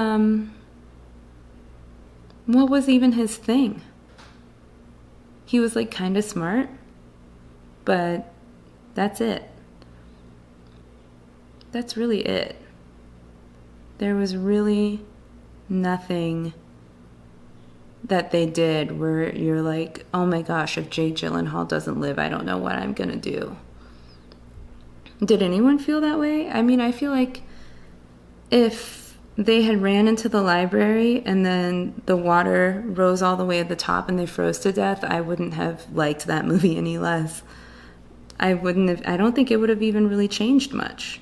thing? He was like kind of smart, but that's it. That's really it. There was really nothing that they did where you're like, oh my gosh, if Jake Gyllenhaal doesn't live, I don't know what I'm gonna do. Did anyone feel that way? I mean, I feel like if they had ran into the library and then the water rose all the way at the top and they froze to death, I wouldn't have liked that movie any less. I don't think it would have even really changed much.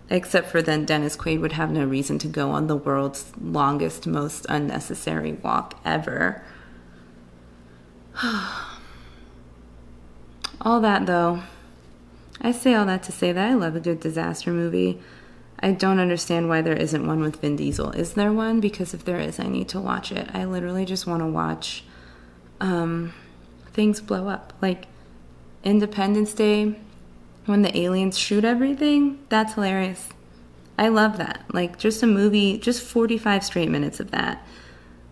Except for then Dennis Quaid would have no reason to go on the world's longest, most unnecessary walk ever. All that, though. I say all that to say that I love a good disaster movie. I don't understand why there isn't one with Vin Diesel. Is there one? Because if there is, I need to watch it. I literally just want to watch things blow up. Like Independence Day, when the aliens shoot everything, that's hilarious. I love that. Like, just a movie, just 45 straight minutes of that.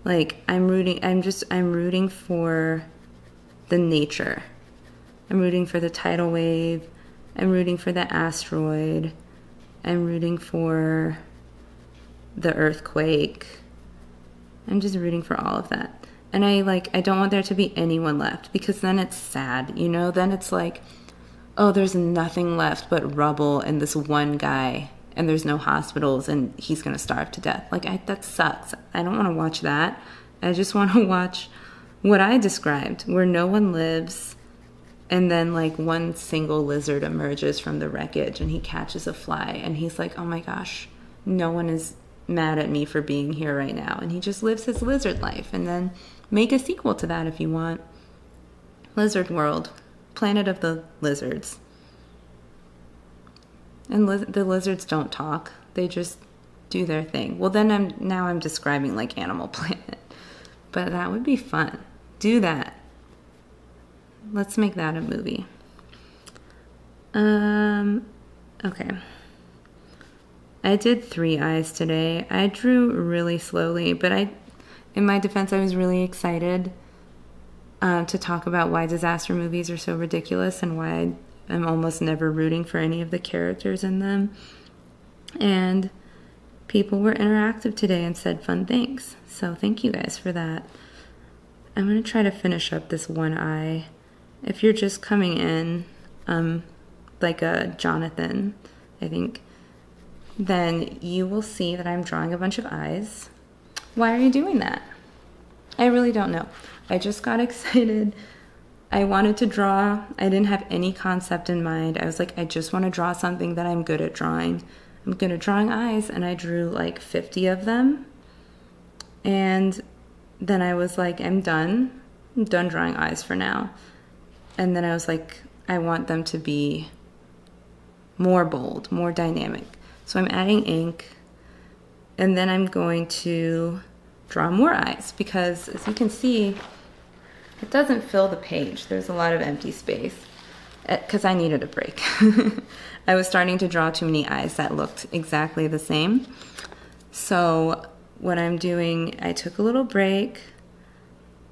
Like, I'm rooting for the nature. I'm rooting for the tidal wave. I'm rooting for the asteroid. I'm rooting for the earthquake. I'm just rooting for all of that. And I don't want there to be anyone left, because then it's sad, you know? Then it's like, oh, there's nothing left but rubble and this one guy, and there's no hospitals, and he's going to starve to death. That sucks. I don't want to watch that. I just want to watch what I described, where no one lives, and then one single lizard emerges from the wreckage, and he catches a fly, and he's like, oh my gosh, no one is mad at me for being here right now. And he just lives his lizard life, and then make a sequel to that if you want. Lizard World, Planet of the Lizards. And the lizards don't talk. They just do their thing. Well, then I'm describing Animal Planet. But that would be fun. Do that. Let's make that a movie. Okay. I did 3 eyes today. I drew really slowly, but in my defense, I was really excited to talk about why disaster movies are so ridiculous and why I'm almost never rooting for any of the characters in them. And people were interactive today and said fun things. So thank you guys for that. I'm going to try to finish up this one eye. If you're just coming in, like a Jonathan, I think, then you will see that I'm drawing a bunch of eyes. Why are you doing that? I really don't know. I just got excited. I wanted to draw. I didn't have any concept in mind. I was like, I just want to draw something that I'm good at drawing. I'm good at drawing eyes, and I drew 50 of them. And then I was like, I'm done. I'm done drawing eyes for now. And then I was like, I want them to be more bold, more dynamic. So I'm adding ink, and then I'm going to draw more eyes, because as you can see, it doesn't fill the page. There's a lot of empty space because I needed a break. I was starting to draw too many eyes that looked exactly the same. So what I'm doing, I took a little break.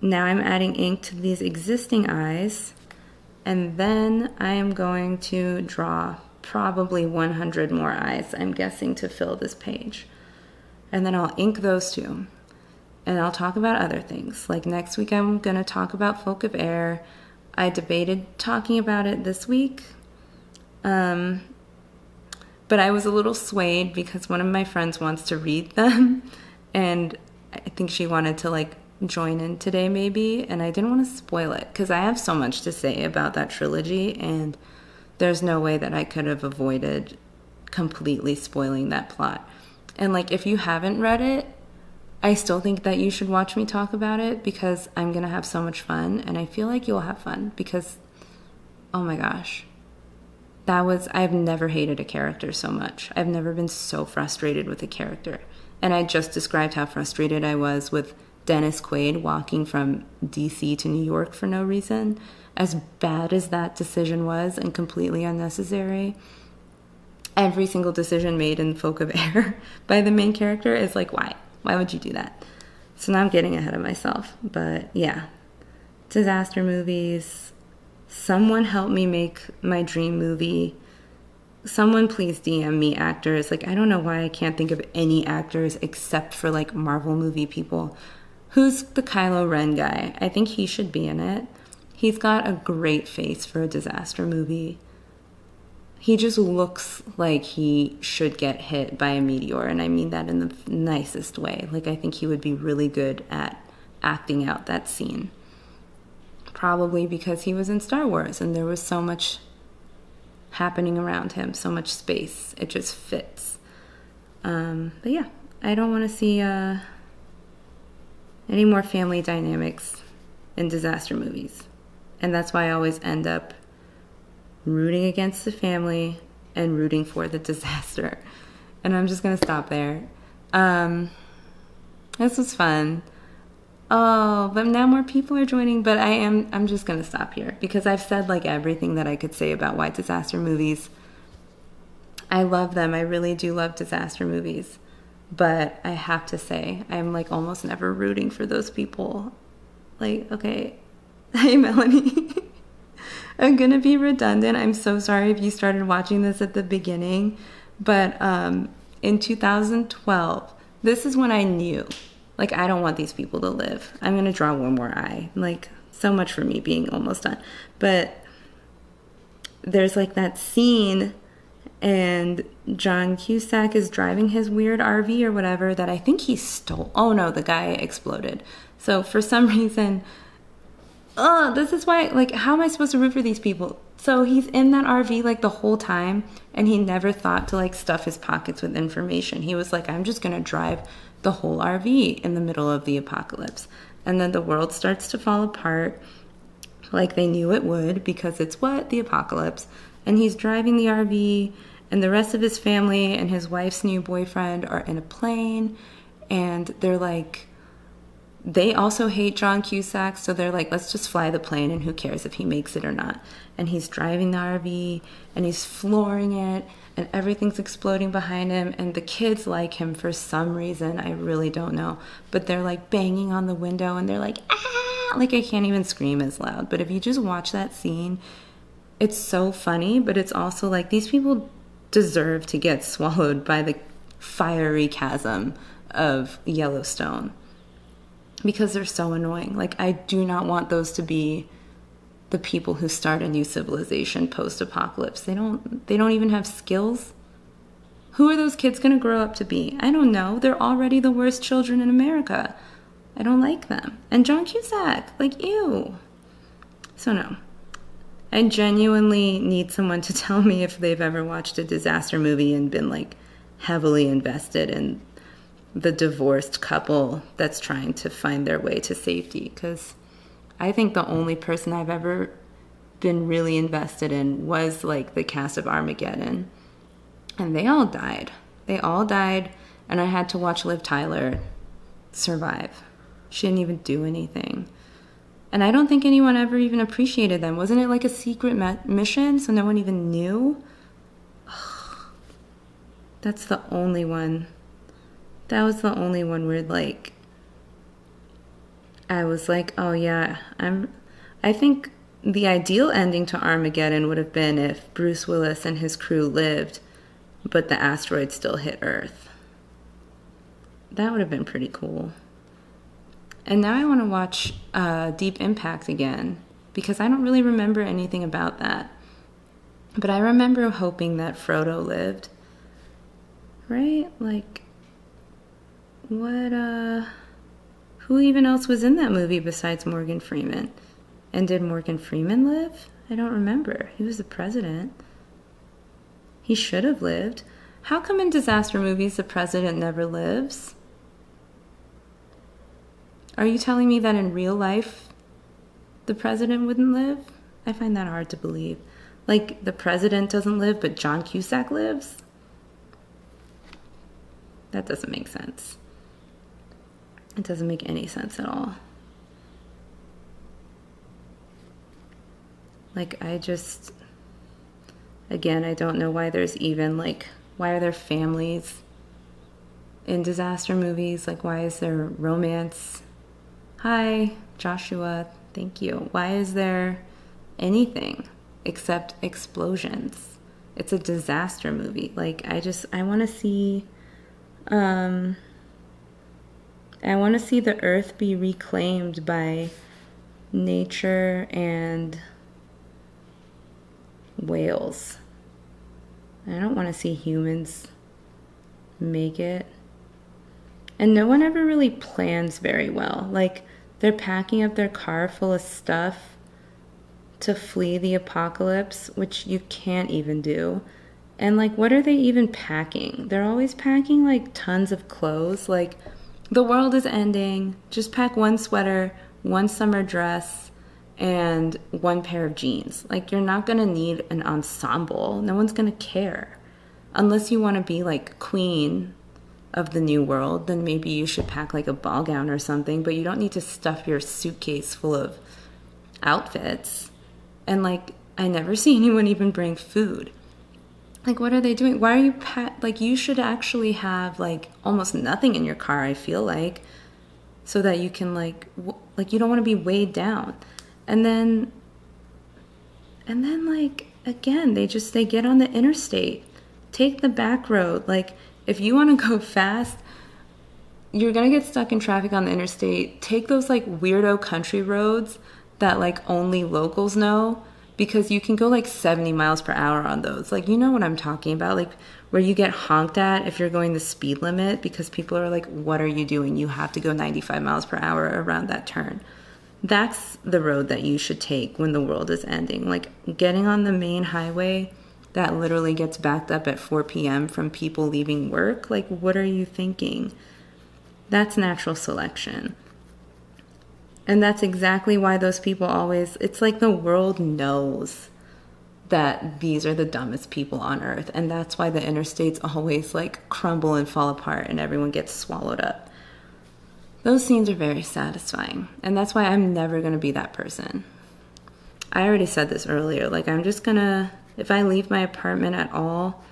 Now I'm adding ink to these existing eyes, and then I am going to draw probably 100 more eyes, I'm guessing, to fill this page. And then I'll ink those two. And I'll talk about other things. Next week, I'm going to talk about Folk of Air. I debated talking about it this week. But I was a little swayed because one of my friends wants to read them. And I think she wanted to join in today maybe. And I didn't want to spoil it because I have so much to say about that trilogy. And there's no way that I could have avoided completely spoiling that plot. And if you haven't read it, I still think that you should watch me talk about it, because I'm going to have so much fun, and I feel like you'll have fun, because, oh my gosh, I've never hated a character so much. I've never been so frustrated with a character. And I just described how frustrated I was with Dennis Quaid walking from DC to New York for no reason. As bad as that decision was and completely unnecessary, every single decision made in Folk of Air by the main character is why? Why would you do that? So now I'm getting ahead of myself. But yeah, disaster movies. Someone help me make my dream movie. Someone please DM me actors. I don't know why I can't think of any actors except for Marvel movie people. Who's the Kylo Ren guy? I think he should be in it. He's got a great face for a disaster movie. He just looks like he should get hit by a meteor, and I mean that in the nicest way. I think he would be really good at acting out that scene. Probably because he was in Star Wars, and there was so much happening around him, so much space. It just fits. But yeah, I don't want to see any more family dynamics in disaster movies. And that's why I always end up rooting against the family and rooting for the disaster. And I'm just going to stop there. This was fun. Oh, but now more people are joining, but I'm just going to stop here because I've said everything that I could say about why disaster movies. I love them. I really do love disaster movies. But I have to say, I'm almost never rooting for those people. Okay. Hey, Melanie. I'm going to be redundant. I'm so sorry if you started watching this at the beginning. But in 2012, this is when I knew Like, I don't want these people to live. I'm going to draw one more eye. Like, so much for me being almost done. But there's like that scene, and John Cusack is driving his weird RV or whatever that I think he stole. Oh no, the guy exploded. So for some reason, this is why, like, how am I supposed to root for these people? So he's in that RV like the whole time, and he never thought to like stuff his pockets with information. He was like, I'm just going to drive the whole RV in the middle of the apocalypse. And then the world starts to fall apart like they knew it would, because it's what? The apocalypse. And he's driving the RV, and the rest of his family and his wife's new boyfriend are in a plane, and they're like, they also hate John Cusack, so they're like, let's just fly the plane, and who cares if he makes it or not. And he's driving the RV, and he's flooring it, and everything's exploding behind him, and the kids like him for some reason. I really don't know. But they're like banging on the window, and they're like, ah! Like, I can't even scream as loud. But if you just watch that scene, it's so funny, but it's also like, these people deserve to get swallowed by the fiery chasm of Yellowstone, because they're so annoying. Like, I do not want those to be the people who start a new civilization post-apocalypse. They don't even have skills. Who are those kids going to grow up to be? I don't know. They're already the worst children in America. I don't like them. And John Cusack, like, ew. So no. I genuinely need someone to tell me if they've ever watched a disaster movie and been like heavily invested in the divorced couple that's trying to find their way to safety. Because I think the only person I've ever been really invested in was like the cast of Armageddon. And they all died. They all died, and I had to watch Liv Tyler survive. She didn't even do anything. And I don't think anyone ever even appreciated them. Wasn't it like a secret mission, so no one even knew? That's the only one. That was the only one where, like, I was like, oh yeah, I think the ideal ending to Armageddon would have been if Bruce Willis and his crew lived, but the asteroid still hit Earth. That would have been pretty cool. And now I want to watch Deep Impact again, because I don't really remember anything about that. But I remember hoping that Frodo lived. Right? Like, what, who even else was in that movie besides Morgan Freeman? And did Morgan Freeman live? I don't remember. He was the president. He should have lived. How come in disaster movies the president never lives? Are you telling me that in real life the president wouldn't live? I find that hard to believe. Like, the president doesn't live, but John Cusack lives? That doesn't make sense. It doesn't make any sense at all. Like, again, I don't know why there's even, like, why are there families in disaster movies? Like, why is there romance? Hi, Joshua, thank you. Why is there anything except explosions? It's a disaster movie. Like, I want to see, I want to see the earth be reclaimed by nature and whales. I don't want to see humans make it. And no one ever really plans very well. Like, they're packing up their car full of stuff to flee the apocalypse, which you can't even do. And, like, what are they even packing? They're always packing, like, tons of clothes. Like, the world is ending. Just pack one sweater, one summer dress, and one pair of jeans. Like, you're not going to need an ensemble. No one's going to care. Unless you want to be, like, queen of the new world, then maybe you should pack like a ball gown or something, but you don't need to stuff your suitcase full of outfits. And like, I never see anyone even bring food. Like, what are they doing? Why are you like, you should actually have like almost nothing in your car, I feel like, so that you can like you don't want to be weighed down. And then like, again, they get on the interstate, take the back road. Like, if you want to go fast, you're gonna get stuck in traffic on the interstate. Take those like weirdo country roads that like only locals know, because you can go like 70 miles per hour on those. Like, you know what I'm talking about, like where you get honked at if you're going the speed limit because people are like, what are you doing? You have to go 95 miles per hour around that turn. That's the road that you should take when the world is ending. Like getting on the main highway that literally gets backed up at 4 p.m. from people leaving work. Like, what are you thinking? That's natural selection. And that's exactly why those people always, it's like the world knows that these are the dumbest people on earth. And that's why the interstates always like crumble and fall apart and everyone gets swallowed up. Those scenes are very satisfying. And that's why I'm never going to be that person. I already said this earlier. Like, I'm just going to, if I leave my apartment at all,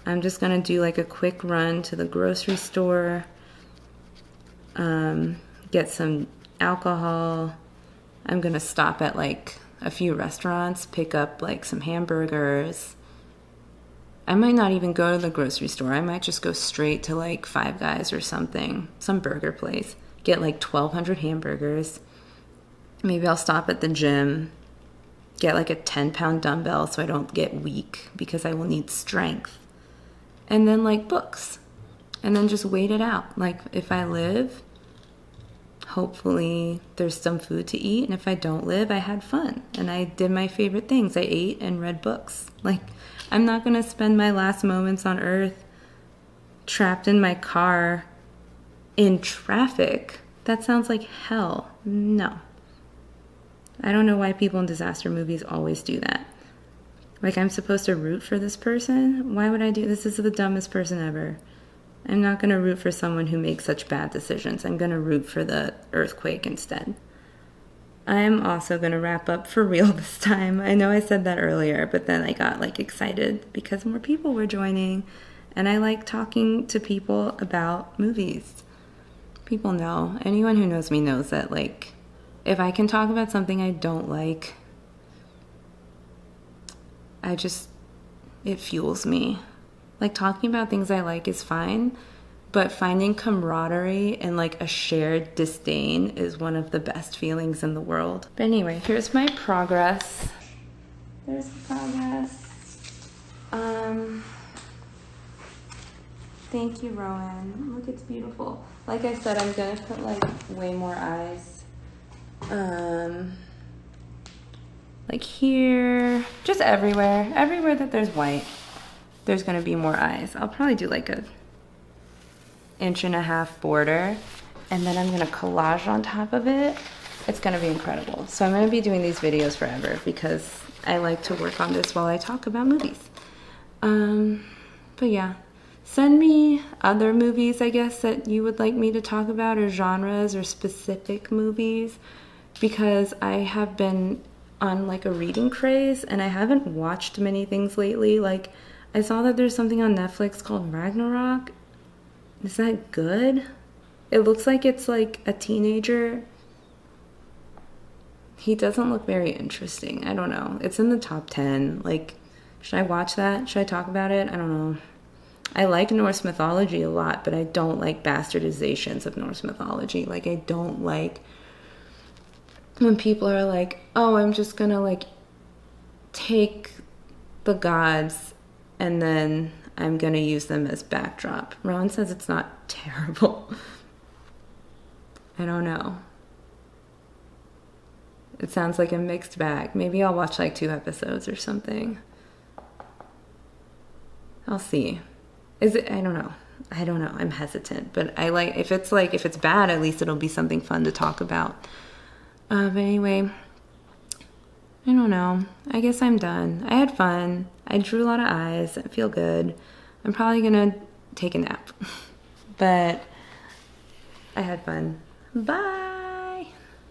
I'm just going to do like a quick run to the grocery store, get some alcohol. I'm going to stop at like a few restaurants, pick up like some hamburgers. I might not even go to the grocery store. I might just go straight to like Five Guys or something, some burger place. Get like 1,200 hamburgers. Maybe I'll stop at the gym, get like a 10-pound dumbbell so I don't get weak because I will need strength. And then like books. And then just wait it out. Like if I live, hopefully there's some food to eat. And if I don't live, I had fun. And I did my favorite things. I ate and read books. Like, I'm not going to spend my last moments on earth trapped in my car in traffic. That sounds like hell. No. I don't know why people in disaster movies always do that. Like, I'm supposed to root for this person? Why would I do this? This is the dumbest person ever. I'm not going to root for someone who makes such bad decisions. I'm going to root for the earthquake instead. I am also going to wrap up for real this time. I know I said that earlier, but then I got like excited because more people were joining, and I like talking to people about movies. People know. Anyone who knows me knows that, like, if I can talk about something I don't like, it fuels me. Like, talking about things I like is fine, but finding camaraderie and like a shared disdain is one of the best feelings in the world. But anyway, here's my progress. There's the progress. Thank you, Rowan. Look, it's beautiful. Like I said, I'm gonna put like way more eyes. Like here, just everywhere. Everywhere that there's white, there's gonna be more eyes. I'll probably do like a 1.5-inch border, and then I'm gonna collage on top of it. It's gonna be incredible. So I'm gonna be doing these videos forever because I like to work on this while I talk about movies. But yeah, send me other movies, I guess, that you would like me to talk about, or genres or specific movies, because I have been on like a reading craze and I haven't watched many things lately. Like, I saw that there's something on Netflix called Ragnarok. Is that good? It looks like it's like a teenager. He doesn't look very interesting. I don't know. It's in the top 10. Like, should I watch that? Should I talk about it? I don't know. I like Norse mythology a lot, but I don't like bastardizations of Norse mythology. Like, I don't like when people are like, oh, I'm just gonna like take the gods and then I'm gonna use them as backdrop. Rowan says it's not terrible. I don't know. It sounds like a mixed bag. Maybe I'll watch like 2 episodes or something. I'll see. Is it? I don't know. I'm hesitant, but I like, if it's bad, at least it'll be something fun to talk about. But anyway, I don't know. I guess I'm done. I had fun. I drew a lot of eyes. I feel good. I'm probably gonna take a nap, but I had fun. Bye.